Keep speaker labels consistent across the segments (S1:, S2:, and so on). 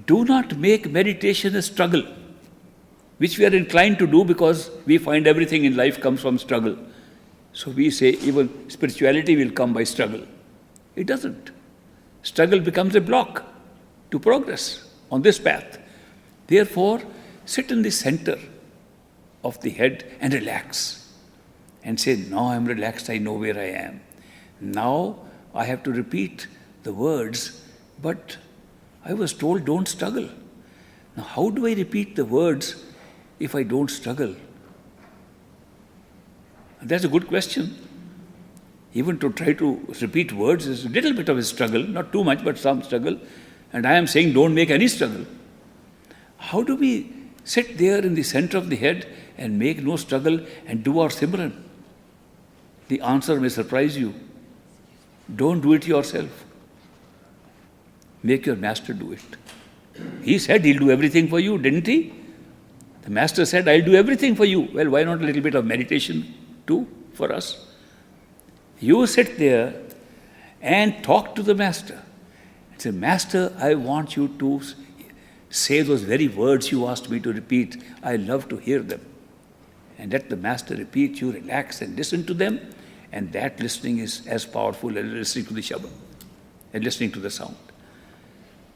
S1: Do not make meditation a struggle, which we are inclined to do because we find everything in life comes from struggle. So we say even spirituality will come by struggle. It doesn't. Struggle becomes a block to progress on this path. Therefore, sit in the center of the head and relax. And say, now I'm relaxed, I know where I am. Now I have to repeat the words, but I was told don't struggle. Now how do I repeat the words if I don't struggle? That's a good question. Even to try to repeat words is a little bit of a struggle, not too much, but some struggle. And I am saying don't make any struggle. How do we sit there in the center of the head and make no struggle and do our Simran? The answer may surprise you. Don't do it yourself. Make your master do it. He said he'll do everything for you, didn't he? The master said, I'll do everything for you. Well, why not a little bit of meditation too for us? You sit there and talk to the master. Say, Master, I want you to say those very words you asked me to repeat. I love to hear them. And let the master repeat, you relax and listen to them. And that listening is as powerful as listening to the Shabad and listening to the sound.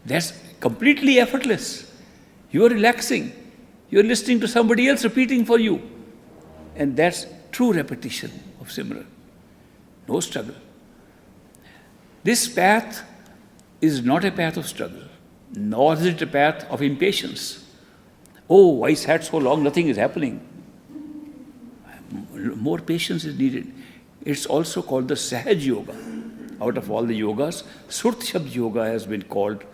S1: That's completely effortless. You are relaxing. You are listening to somebody else repeating for you. And that's true repetition of Simran. No struggle. This path is not a path of struggle, nor is it a path of impatience. Oh, I sat so long, nothing is happening. More patience is needed. It's also called the Sahaj Yoga. Out of all the yogas, Surt Shabd Yoga has been called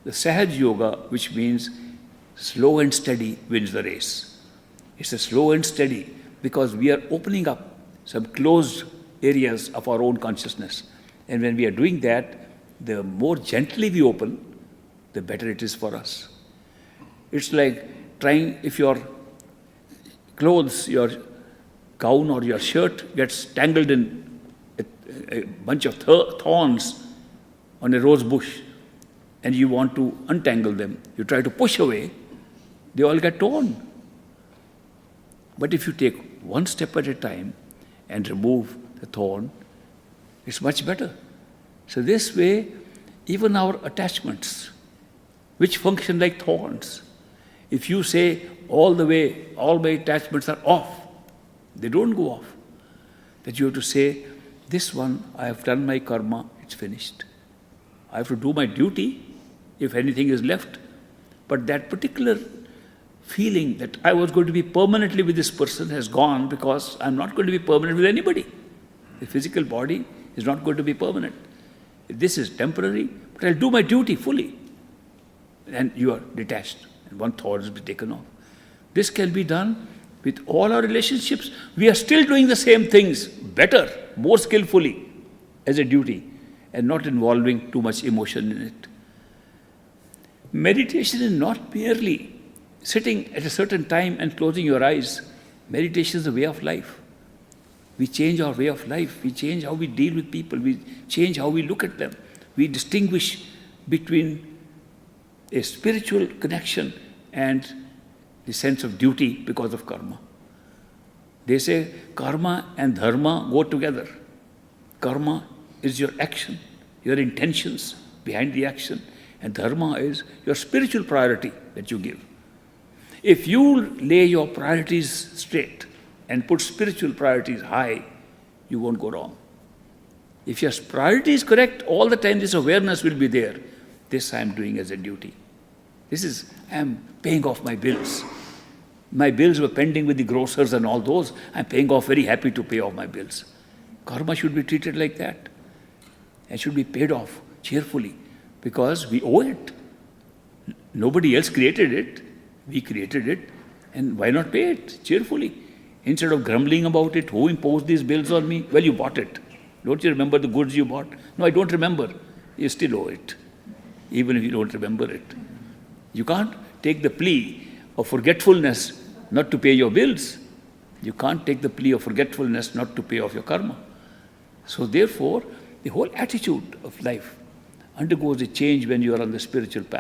S1: the Sahaj Yoga, which means slow and steady wins the race. It's a slow and steady because we are opening up some closed areas of our own consciousness. And when we are doing that, the more gently we open, the better it is for us. It's like trying, if your clothes, your gown or your shirt gets tangled in a bunch of thorns on a rose bush and you want to untangle them. You try to push away, they all get torn. But if you take one step at a time and remove the thorn, it's much better. So this way, even our attachments, which function like thorns, if you say all the way, all my attachments are off, they don't go off. That you have to say, this one, I have done my karma, it's finished. I have to do my duty, if anything is left. But that particular feeling that I was going to be permanently with this person has gone because I'm not going to be permanent with anybody. The physical body is not going to be permanent. This is temporary, but I'll do my duty fully. And you are detached, and one thought has been taken off. This can be done with all our relationships. We are still doing the same things, better, more skillfully, as a duty, and not involving too much emotion in it. Meditation is not merely sitting at a certain time and closing your eyes. Meditation is a way of life. We change our way of life. We change how we deal with people. We change how we look at them. We distinguish between a spiritual connection and the sense of duty because of karma. They say karma and dharma go together. Karma is your action, your intentions behind the action, and dharma is your spiritual priority that you give. If you lay your priorities straight and put spiritual priorities high, you won't go wrong. If your priority is correct, all the time this awareness will be there. This I am doing as a duty. I am paying off my bills. My bills were pending with the grocers and all those. I am paying off, very happy to pay off my bills. Karma should be treated like that. It should be paid off cheerfully because we owe it. Nobody else created it. We created it. And why not pay it cheerfully? Instead of grumbling about it, who imposed these bills on me? Well, you bought it. Don't you remember the goods you bought? No, I don't remember. You still owe it, even if you don't remember it. You can't take the plea of forgetfulness not to pay your bills. You can't take the plea of forgetfulness not to pay off your karma. So therefore, the whole attitude of life undergoes a change when you are on the spiritual path.